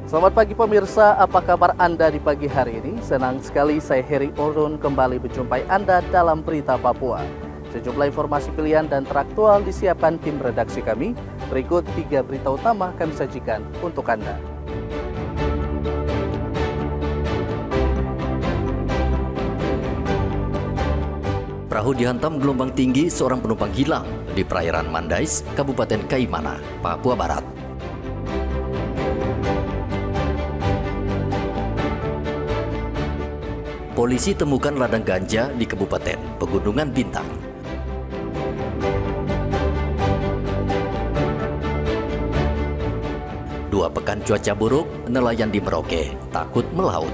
Selamat pagi pemirsa, apa kabar Anda di pagi hari ini? Senang sekali saya Heri Orun kembali menjumpai Anda dalam Berita Papua. Sejumlah informasi pilihan dan teraktual disiapkan tim redaksi kami. Berikut 3 berita utama kami sajikan untuk Anda. Perahu dihantam gelombang tinggi, seorang penumpang hilang di perairan Mandais, Kabupaten Kaimana, Papua Barat. Polisi temukan ladang ganja di Kabupaten Pegunungan Bintang. Dua pekan cuaca buruk, nelayan di Merauke takut melaut.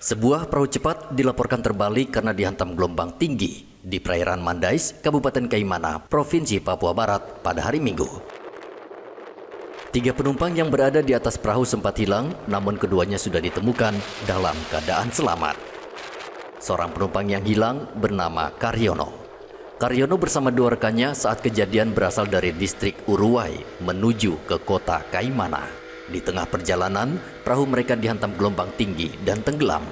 Sebuah perahu cepat dilaporkan terbalik karena dihantam gelombang tinggi di perairan Mandais, Kabupaten Kaimana, Provinsi Papua Barat pada hari Minggu. 3 penumpang yang berada di atas perahu sempat hilang, namun keduanya sudah ditemukan dalam keadaan selamat. Seorang penumpang yang hilang bernama Karyono. Karyono bersama 2 rekannya saat kejadian berasal dari distrik Uruwai menuju ke kota Kaimana. Di tengah perjalanan, perahu mereka dihantam gelombang tinggi dan tenggelam.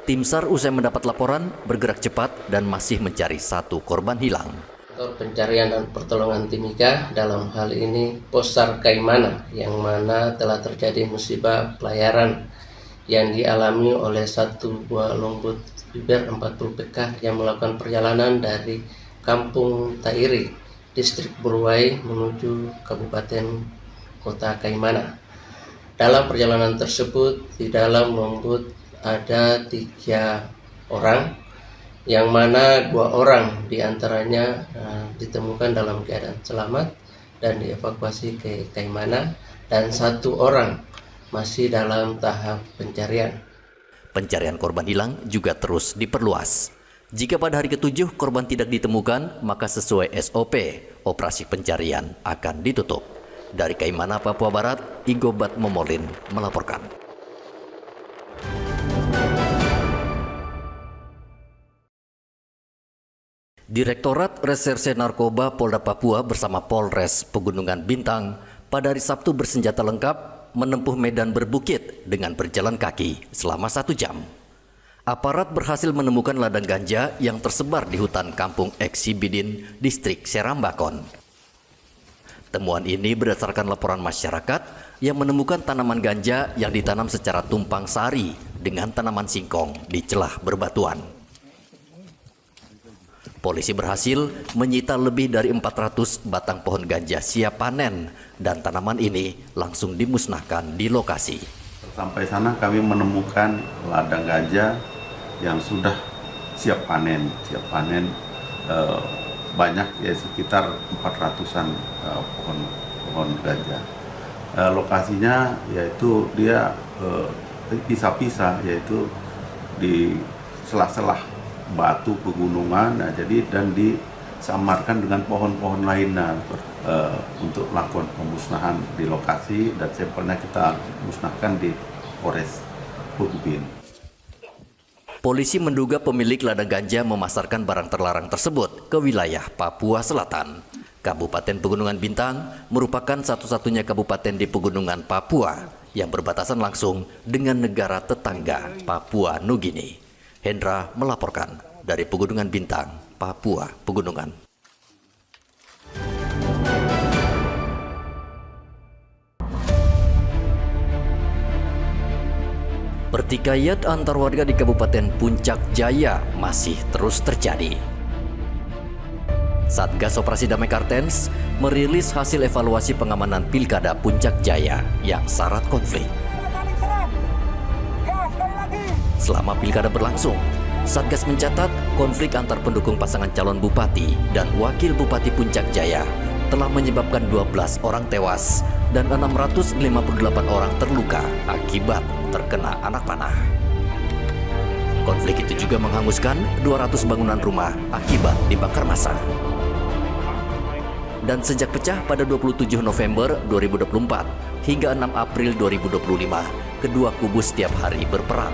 Tim SAR usai mendapat laporan bergerak cepat dan masih mencari 1 korban hilang. Pencarian dan pertolongan Timika dalam hal ini Pos SAR Kaimana yang mana telah terjadi musibah pelayaran yang dialami oleh 1 buah longboat fiber 40 PK yang melakukan perjalanan dari Kampung Tairi, distrik Uruwai menuju Kabupaten Kota Kaimana. Dalam perjalanan tersebut, di dalam longboat ada 3 orang, yang mana 2 orang diantaranya ditemukan dalam keadaan selamat dan dievakuasi ke Kaimana, dan 1 orang masih dalam tahap pencarian. Pencarian korban hilang juga terus diperluas. Jika pada hari ke-7 korban tidak ditemukan, maka sesuai SOP, operasi pencarian akan ditutup. Dari Kaimana, Papua Barat, Igobat Momolin melaporkan. Direktorat Reserse Narkoba Polda Papua bersama Polres Pegunungan Bintang pada hari Sabtu bersenjata lengkap menempuh medan berbukit dengan berjalan kaki selama 1 jam. Aparat berhasil menemukan ladang ganja yang tersebar di hutan Kampung Eksibidin, distrik Serambakon. Temuan ini berdasarkan laporan masyarakat yang menemukan tanaman ganja yang ditanam secara tumpang sari dengan tanaman singkong di celah berbatuan. Polisi berhasil menyita lebih dari 400 batang pohon ganja siap panen dan tanaman ini langsung dimusnahkan di lokasi. Sampai sana kami menemukan ladang ganja yang sudah siap panen, banyak ya, sekitar 400-an pohon ganja. Lokasinya yaitu dia pisah-pisah, yaitu di selah-selah batu pegunungan, dan disamarkan dengan pohon-pohon lainnya untuk melakukan pemusnahan di lokasi, dan sampelnya kita musnahkan di Polres Pugubin. Polisi menduga pemilik ladang ganja memasarkan barang terlarang tersebut ke wilayah Papua Selatan. Kabupaten Pegunungan Bintang merupakan satu-satunya kabupaten di Pegunungan Papua yang berbatasan langsung dengan negara tetangga Papua Nugini. Hendra melaporkan dari Pegunungan Bintang, Papua Pegunungan. Pertikaian antar warga di Kabupaten Puncak Jaya masih terus terjadi. Satgas Operasi Damai Kartens merilis hasil evaluasi pengamanan Pilkada Puncak Jaya yang syarat konflik. Selama Pilkada berlangsung, Satgas mencatat konflik antar pendukung pasangan calon bupati dan wakil bupati Puncak Jaya telah menyebabkan 12 orang tewas dan 658 orang terluka akibat terkena anak panah. Konflik itu juga menghanguskan 200 bangunan rumah akibat dibakar massa. Dan sejak pecah pada 27 November 2024 hingga 6 April 2025, kedua kubu setiap hari berperang.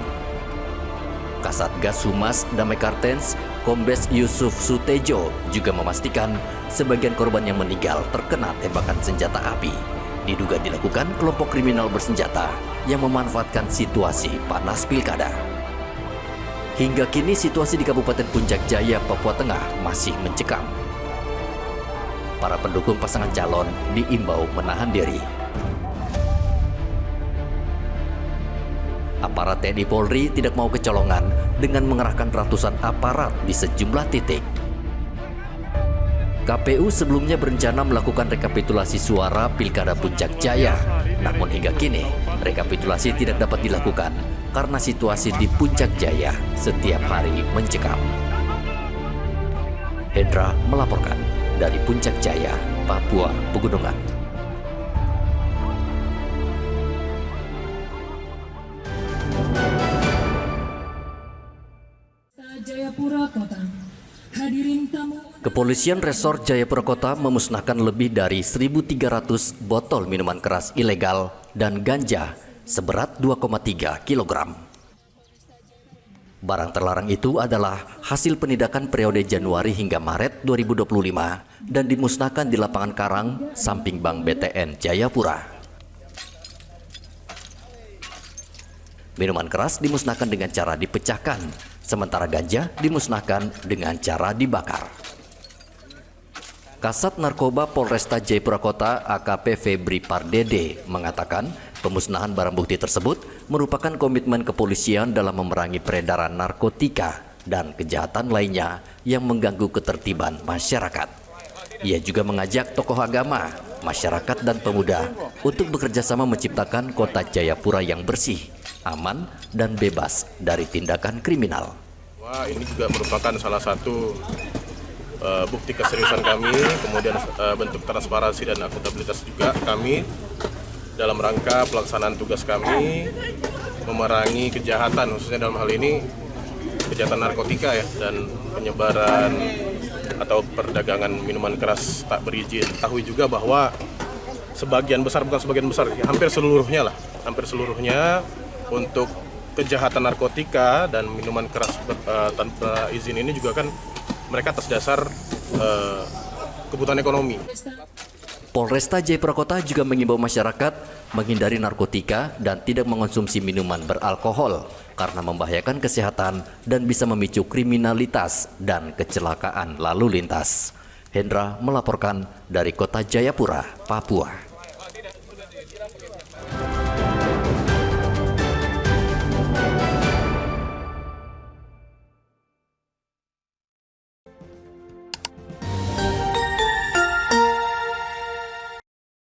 Kasatgas Humas Damai Kartens, Kombes Yusuf Sutejo juga memastikan sebagian korban yang meninggal terkena tembakan senjata api. Diduga dilakukan kelompok kriminal bersenjata yang memanfaatkan situasi panas pilkada. Hingga kini situasi di Kabupaten Puncak Jaya, Papua Tengah masih mencekam. Para pendukung pasangan calon diimbau menahan diri. Aparat TNI Polri tidak mau kecolongan dengan mengerahkan ratusan aparat di sejumlah titik. KPU sebelumnya berencana melakukan rekapitulasi suara Pilkada Puncak Jaya. Namun hingga kini, rekapitulasi tidak dapat dilakukan karena situasi di Puncak Jaya setiap hari mencekam. Hendra melaporkan dari Puncak Jaya, Papua Pegunungan. Jayapura Kota. Hadirin tamu. Kepolisian Resort Jayapura Kota memusnahkan lebih dari 1.300 botol minuman keras ilegal dan ganja seberat 2,3 kg. Barang terlarang itu adalah hasil penindakan periode Januari hingga Maret 2025 dan dimusnahkan di lapangan Karang, samping Bank BTN Jayapura. Minuman keras dimusnahkan dengan cara dipecahkan, sementara ganja dimusnahkan dengan cara dibakar. Kasat Narkoba Polresta Jayapura Kota AKP Febri Pardede mengatakan pemusnahan barang bukti tersebut merupakan komitmen kepolisian dalam memerangi peredaran narkotika dan kejahatan lainnya yang mengganggu ketertiban masyarakat. Ia juga mengajak tokoh agama, masyarakat dan pemuda untuk bekerjasama menciptakan kota Jayapura yang bersih, aman, dan bebas dari tindakan kriminal. Wah, ini juga merupakan salah satu bukti keseriusan kami, kemudian bentuk transparansi dan akuntabilitas juga kami dalam rangka pelaksanaan tugas kami memerangi kejahatan, khususnya dalam hal ini kejahatan narkotika ya, dan penyebaran atau perdagangan minuman keras tak berizin. Ketahui juga bahwa sebagian besar, bukan sebagian besar, hampir seluruhnya untuk kejahatan narkotika dan minuman keras tanpa izin ini juga kan mereka atas dasar kebutuhan ekonomi. Polresta Jayapura Kota juga mengimbau masyarakat menghindari narkotika dan tidak mengonsumsi minuman beralkohol karena membahayakan kesehatan dan bisa memicu kriminalitas dan kecelakaan lalu lintas. Hendra melaporkan dari Kota Jayapura, Papua.